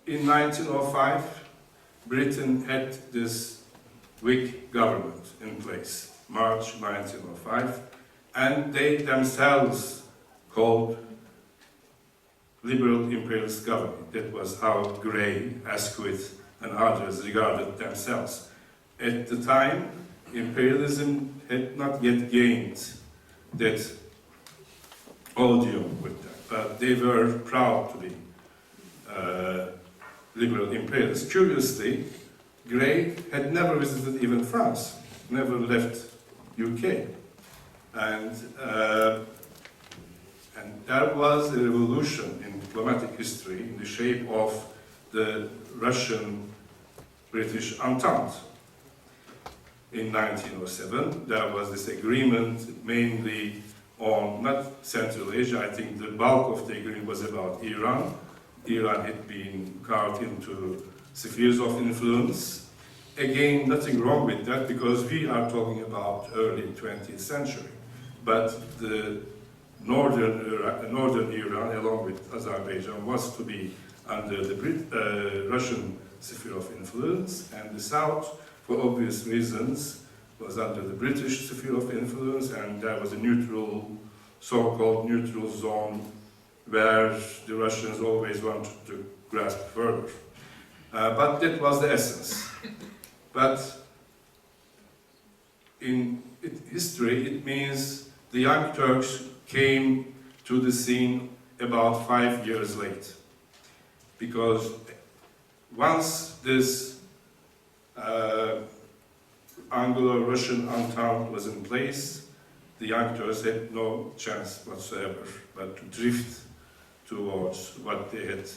in 1905, Britain had this Whig government in place, March 1905, and they themselves called liberal imperialist government. That was how Grey, Asquith, and others regarded themselves. At the time, imperialism had not yet gained that odium with them, but they were proud to be liberal imperialists. Curiously, Grey had never visited even France, never left UK, and there was a revolution in diplomatic history in the shape of the Russian-British Entente. In 1907, there was this agreement mainly on, not Central Asia, I think the bulk of the agreement was about Iran. Iran had been carved into spheres of influence. Again, nothing wrong with that because we are talking about early 20th century. But the northern Iran, along with Azerbaijan, was to be under the Russian sphere of influence, and the south, for obvious reasons, was under the British sphere of influence, and there was a neutral, so-called neutral zone where the Russians always wanted to grasp further. But that was the essence. But in history, it means the Young Turks came to the scene about 5 years late. Because once this Anglo-Russian Entente was in place, the Young Turks had no chance whatsoever but to drift towards what they had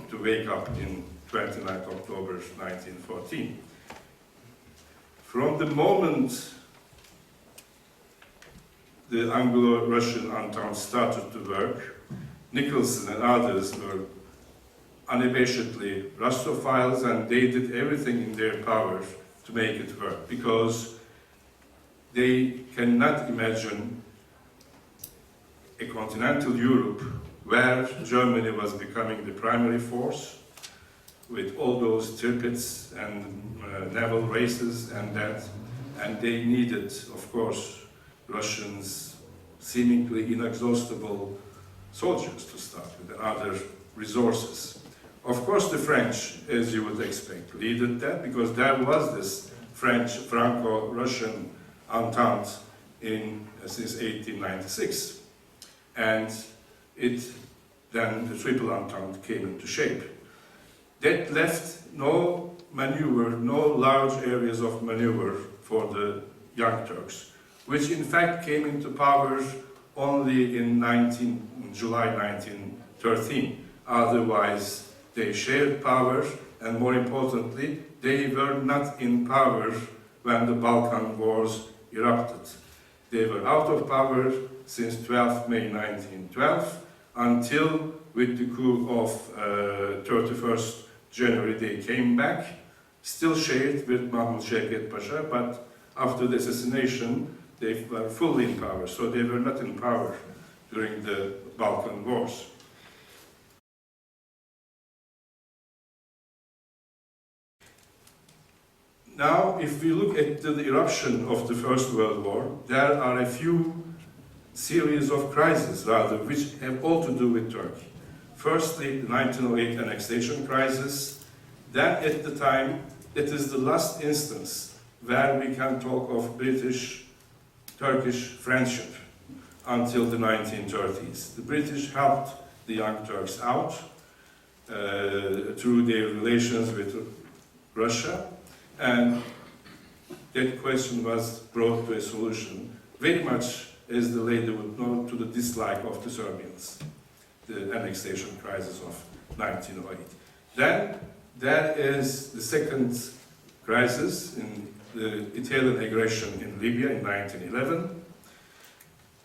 to wake up in 29 October 1914. From the moment the Anglo-Russian Entente started to work, Nicholson and others were unabashedly Russophiles, and they did everything in their power to make it work, because they cannot imagine a continental Europe where Germany was becoming the primary force, with all those tirpitz and naval races and that, and they needed, of course, Russians, seemingly inexhaustible soldiers to start with, and other resources. Of course, the French, as you would expect, leaded that, because there was this French Franco-Russian Entente since 1896, and then the Triple Entente came into shape. That left no maneuver, no large areas of maneuver for the Young Turks, which in fact came into power only in July 1913. Otherwise, they shared power, and more importantly, they were not in power when the Balkan Wars erupted. They were out of power since 12 May 1912, until with the coup of 31st January they came back, still shared with Mahmud Şevket Pasha, but after the assassination they were fully in power, so they were not in power during the Balkan Wars. Now, if we look at the eruption of the First World War, there are a few series of crises, rather, which have all to do with Turkey. Firstly, the 1908 annexation crisis. Then, at the time, it is the last instance where we can talk of British-Turkish friendship until the 1930s. The British helped the Young Turks out through their relations with Russia, and that question was brought to a solution, very much as the lady would know, to the dislike of the Serbians, the annexation crisis of 1908. Then there is the second crisis, in the Italian aggression in Libya in 1911.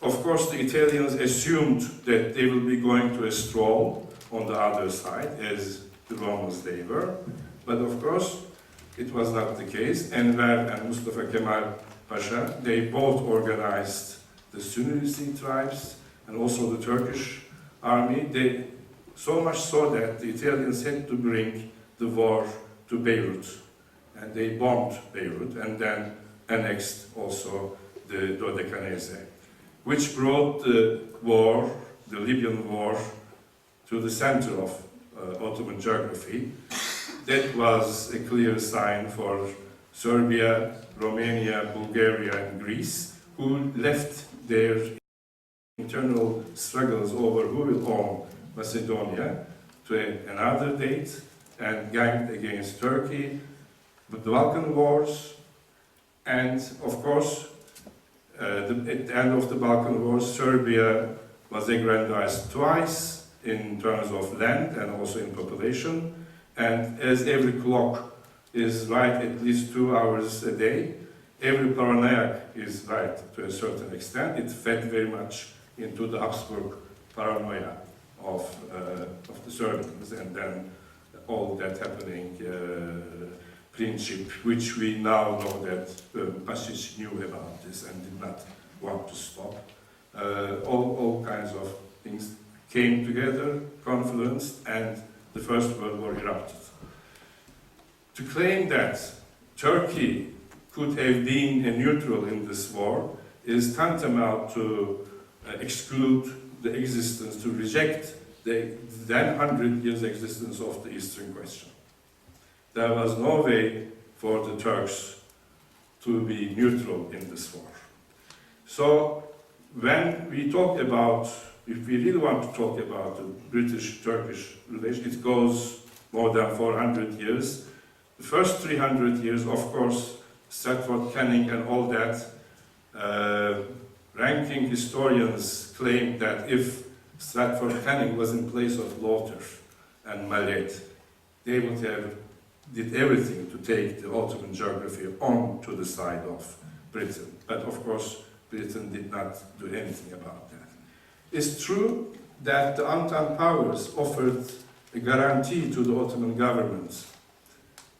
Of course, the Italians assumed that they will be going to a stroll on the other side, as the Romans they were, but of course, it was not the case. Enver and Mustafa Kemal Pasha, they both organized the Sunni tribes and also the Turkish army. They so much so that the Italians had to bring the war to Beirut, and they bombed Beirut and then annexed also the Dodecanese, which brought the war, the Libyan war, to the center of Ottoman geography. That was a clear sign for Serbia, Romania, Bulgaria, and Greece, who left their internal struggles over who will own Macedonia to another date and ganged against Turkey, with the Balkan Wars, and of course, at the end of the Balkan Wars, Serbia was aggrandized twice in terms of land and also in population, and as every clock is right at least 2 hours a day, every paranoia is right to a certain extent. It fed very much into the Habsburg paranoia of the Serbians, and then all that happening friendship, which we now know that Pasic knew about this and did not want to stop. All kinds of things came together, confluenced, and the First World War erupted. To claim that Turkey could have been a neutral in this war is tantamount to exclude the existence, to reject the then 100 years existence of the Eastern question. There was no way for the Turks to be neutral in this war. So when we talk about, if we really want to talk about the British-Turkish relation, it goes more than 400 years. The first 300 years, of course, Stratford Canning and all that, ranking historians claim that if Stratford Canning was in place of Lauder and Mallet, they would have did everything to take the Ottoman geography on to the side of Britain. But of course, Britain did not do anything about that. It's true that the Entente powers offered a guarantee to the Ottoman government,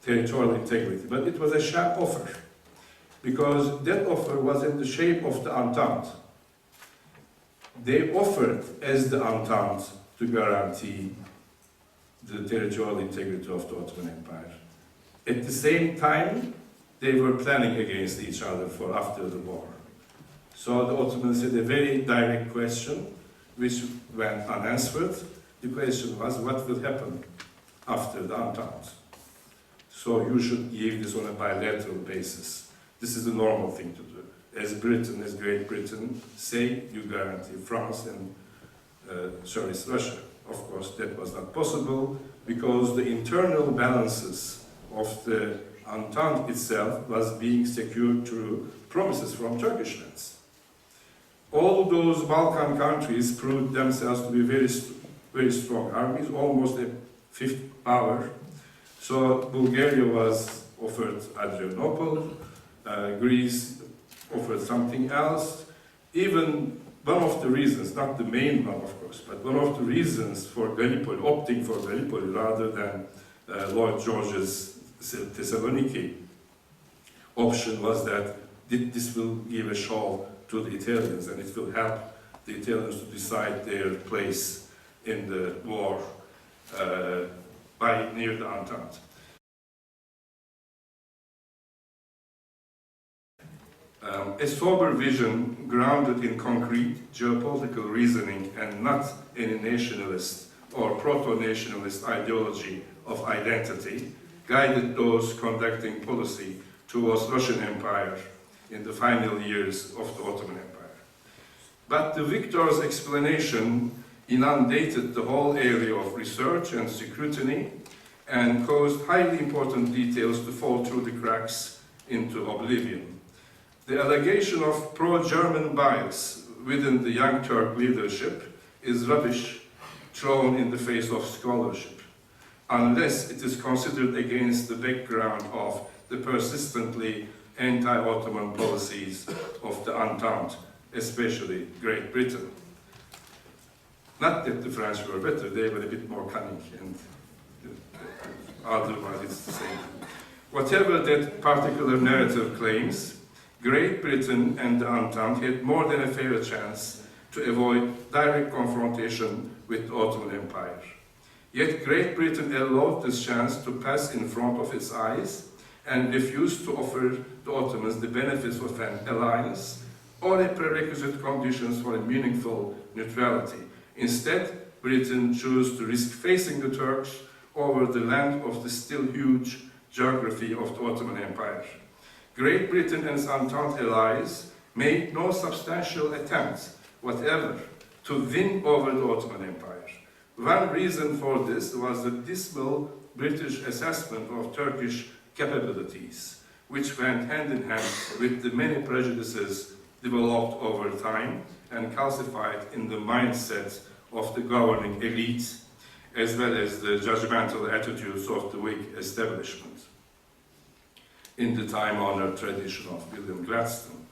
territorial integrity, but it was a sham offer, because that offer was in the shape of the Entente. They offered as the Entente to guarantee the territorial integrity of the Ottoman Empire. At the same time, they were planning against each other for after the war. So the Ottomans had a very direct question, which went unanswered. The question was, what will happen after the Entente? So you should give this on a bilateral basis. This is the normal thing to do. As Britain, as Great Britain, say you guarantee France and Tsarist Russia. Of course, that was not possible because the internal balances of the Entente itself was being secured through promises from Turkish lands. All those Balkan countries proved themselves to be very strong armies, almost a fifth power. So Bulgaria was offered Adrianople, Greece offered something else. Even one of the reasons, not the main one of course, but one of the reasons for Gallipoli, opting for Gallipoli rather than Lloyd George's Thessaloniki option was that this will give a show to the Italians and it will help the Italians to decide their place in the war by near the Entente. A sober vision grounded in concrete geopolitical reasoning and not in a nationalist or proto-nationalist ideology of identity guided those conducting policy towards Russian Empire in the final years of the Ottoman Empire. But the victor's explanation inundated the whole area of research and scrutiny and caused highly important details to fall through the cracks into oblivion. The allegation of pro-German bias within the Young Turk leadership is rubbish thrown in the face of scholarship, unless it is considered against the background of the persistently anti-Ottoman policies of the Entente, especially Great Britain. Not that the French were better, they were a bit more cunning, and otherwise it's the same. Whatever that particular narrative claims, Great Britain and the Entente had more than a fair chance to avoid direct confrontation with the Ottoman Empire. Yet Great Britain allowed this chance to pass in front of its eyes and refused to offer the Ottomans the benefits of an alliance or a prerequisite conditions for a meaningful neutrality. Instead, Britain chose to risk facing the Turks over the land of the still huge geography of the Ottoman Empire. Great Britain and its Entente allies made no substantial attempts whatever to win over the Ottoman Empire. One reason for this was the dismal British assessment of Turkish capabilities, which went hand in hand with the many prejudices developed over time and calcified in the mindset of the governing elite, as well as the judgmental attitudes of the Whig establishment in the time-honored tradition of William Gladstone.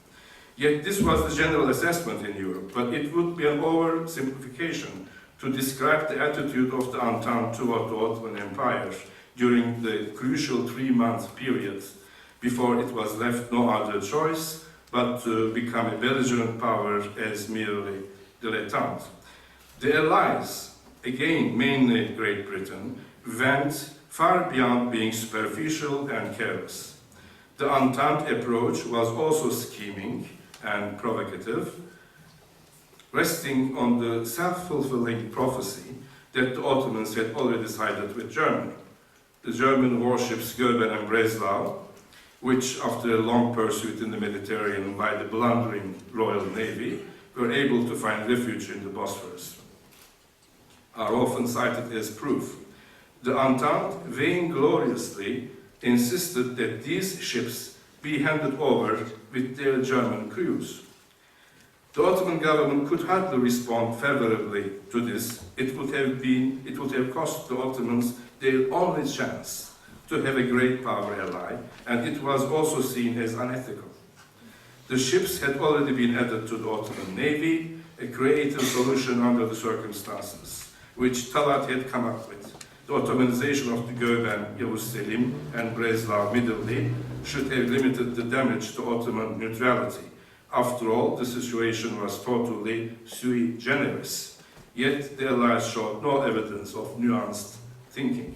Yet this was the general assessment in Europe, but it would be an oversimplification to describe the attitude of the Entente toward the Ottoman Empire during the crucial 3-month period before it was left no other choice but to become a belligerent power as merely dilettante. The Allies, again mainly Great Britain, went far beyond being superficial and careless. The Entente approach was also scheming and provocative, resting on the self-fulfilling prophecy that the Ottomans had already sided with Germany. The German warships Goeben and Breslau, which after a long pursuit in the Mediterranean by the blundering Royal Navy, were able to find refuge in the Bosphorus, are often cited as proof. The Entente vaingloriously insisted that these ships be handed over with their German crews. The Ottoman government could hardly respond favorably to this. It would have cost the Ottomans their only chance to have a great power ally, and it was also seen as unethical. The ships had already been added to the Ottoman Navy, a creative solution under the circumstances, which Talat had come up with. The Ottomanization of the Goeben, Yavuz Selim, and Breslau Middle should have limited the damage to Ottoman neutrality. After all, the situation was totally sui generis, yet the Allies showed no evidence of nuanced thinking.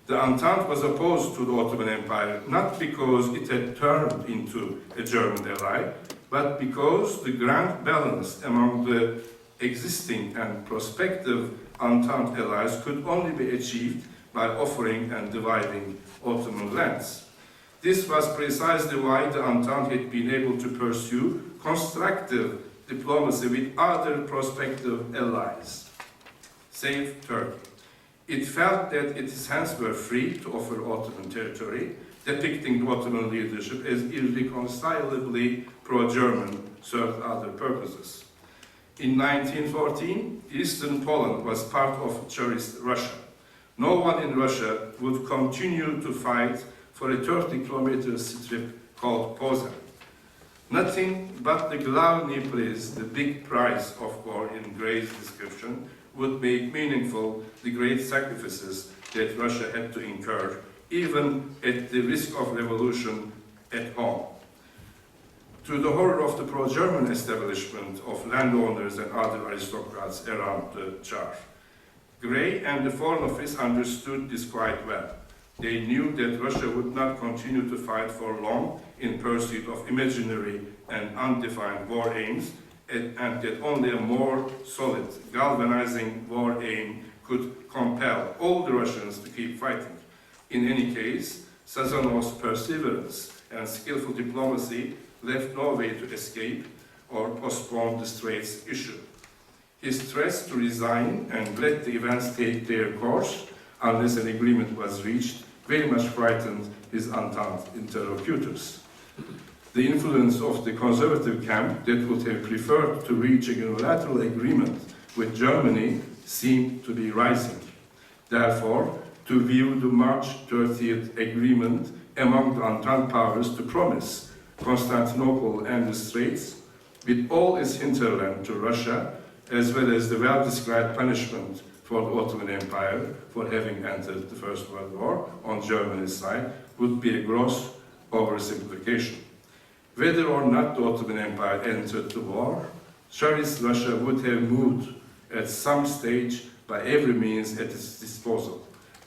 The Entente was opposed to the Ottoman Empire not because it had turned into a German ally, but because the grand balance among the existing and prospective Entente allies could only be achieved by offering and dividing Ottoman lands. This was precisely why the Entente had been able to pursue constructive diplomacy with other prospective allies, save Turkey. It felt that its hands were free to offer Ottoman territory, depicting the Ottoman leadership as irreconcilably pro-German, served other purposes. In 1914, Eastern Poland was part of Tsarist Russia. No one in Russia would continue to fight for a 30-kilometer strip called Posen. Nothing but the Glavny Priz, the big prize of war in Gray's description, would make meaningful the great sacrifices that Russia had to incur, even at the risk of revolution at home. To the horror of the pro-German establishment of landowners and other aristocrats around the Tsar. Gray and the Foreign Office understood this quite well. They knew that Russia would not continue to fight for long in pursuit of imaginary and undefined war aims, and that only a more solid, galvanizing war aim could compel all the Russians to keep fighting. In any case, Sazanov's perseverance and skillful diplomacy left no way to escape or postpone the Straits issue. His threats to resign and let the events take their course unless an agreement was reached very much frightened his Entente interlocutors. The influence of the conservative camp that would have preferred to reach a unilateral agreement with Germany seemed to be rising. Therefore, to view the March 30th agreement among the Entente powers to promise Constantinople and the Straits, with all its hinterland to Russia, as well as the well-described punishment for the Ottoman Empire for having entered the First World War on Germany's side, would be a gross oversimplification. Whether or not the Ottoman Empire entered the war, Tsarist Russia would have moved at some stage by every means at its disposal,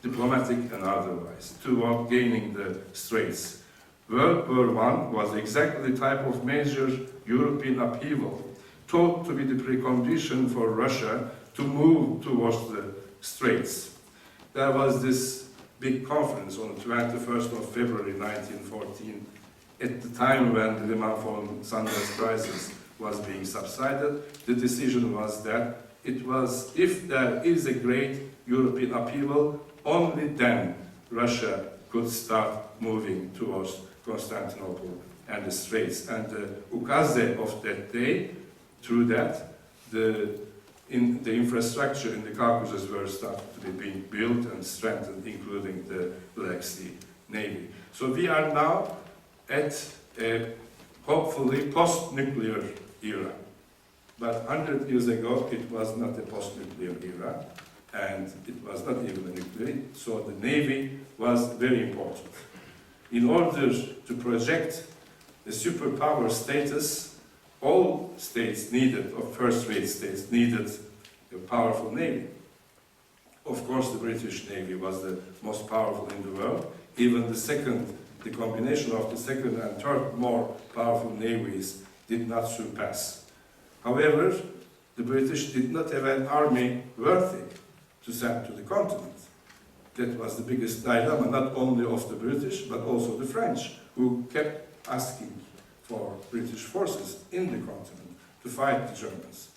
diplomatic and otherwise, toward gaining the Straits. World War I was exactly the type of major European upheaval thought to be the precondition for Russia to move towards the Straits. There was this big conference on the 21st of February 1914, at the time when the Lehman von Sanders crisis was being subsided. The decision was that it was, if there is a great European upheaval, only then Russia could start moving towards Constantinople and the Straits. And the ukase of that day, through that, the infrastructure in the Caucasus were started to be being built and strengthened, including the Black Sea Navy. So we are now at a hopefully post-nuclear era. But 100 years ago, it was not a post-nuclear era, and it was not even a nuclear, so the Navy was very important. In order to project the superpower status, all states needed, or first-rate states, needed a powerful Navy. Of course, the British Navy was the most powerful in the world. Even the combination of the second and third more powerful navies did not surpass. However, the British did not have an army worthy to send to the continent. That was the biggest dilemma, not only of the British, but also the French, who kept asking for British forces in the continent to fight the Germans.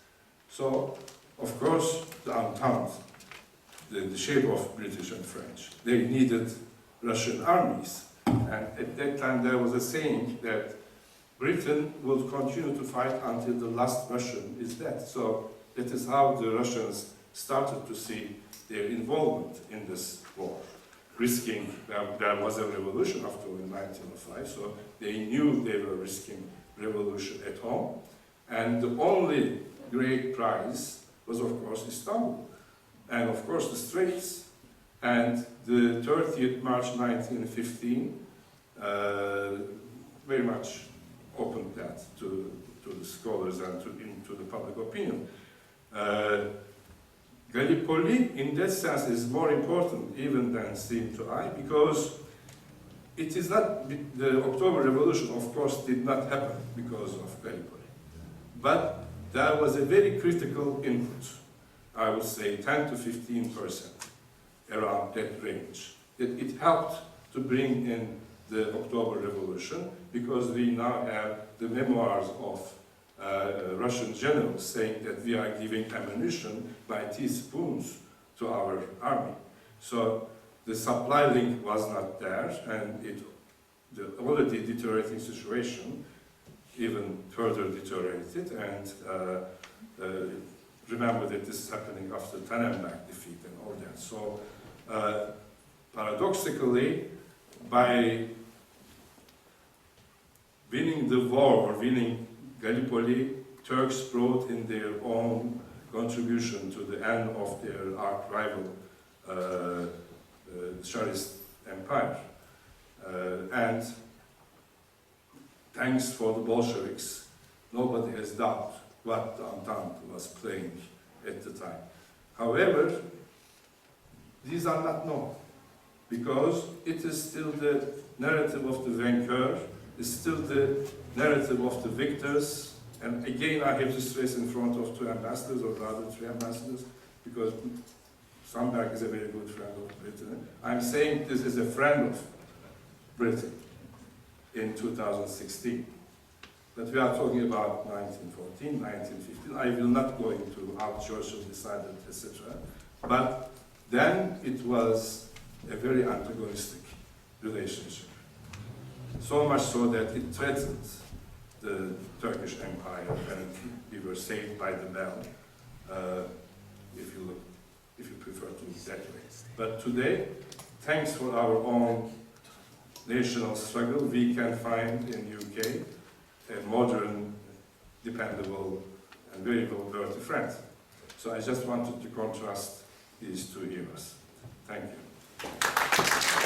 So, of course, the Entente, the shape of British and French, they needed Russian armies. And at that time there was a saying that Britain would continue to fight until the last Russian is dead. So that is how the Russians started to see their involvement in this war, risking, there was a revolution after in 1905, so they knew they were risking revolution at home. And the only great prize was, of course, Istanbul, and of course the Straits. And the 30th March 1915 very much opened that to the scholars and to the public opinion. Gallipoli, in that sense, is more important even than seemed to I, because it is not, the October Revolution, of course, did not happen because of Gallipoli. But there was a very critical input, I would say 10 to 15%, around that range. It helped to bring in the October Revolution, because we now have the memoirs of Russian generals saying that we are giving ammunition by teaspoons to our army. So the supply link was not there, and the already deteriorating situation even further deteriorated. And remember that this is happening after Tannenberg defeat and all that. So paradoxically, by winning the war, or winning Gallipoli, Turks brought in their own contribution to the end of their arch rival Tsarist Empire. And thanks for the Bolsheviks, nobody has doubt what the Entente was playing at the time. However, these are not known, because it is still the narrative of the vainqueur, it's still the narrative of the victors. And again, I have to stress in front of two ambassadors, or rather three ambassadors, because Sandberg is a very good friend of Britain. I'm saying this is a friend of Britain in 2016. But we are talking about 1914, 1915. I will not go into how Churchill decided, etc. But then it was a very antagonistic relationship. So much so that it threatened the Turkish Empire, and we were saved by the bell, if you prefer to look that way. But today, thanks for our own national struggle, we can find in UK a modern, dependable, and very well-worthy friend. So I just wanted to contrast these two eras. Thank you.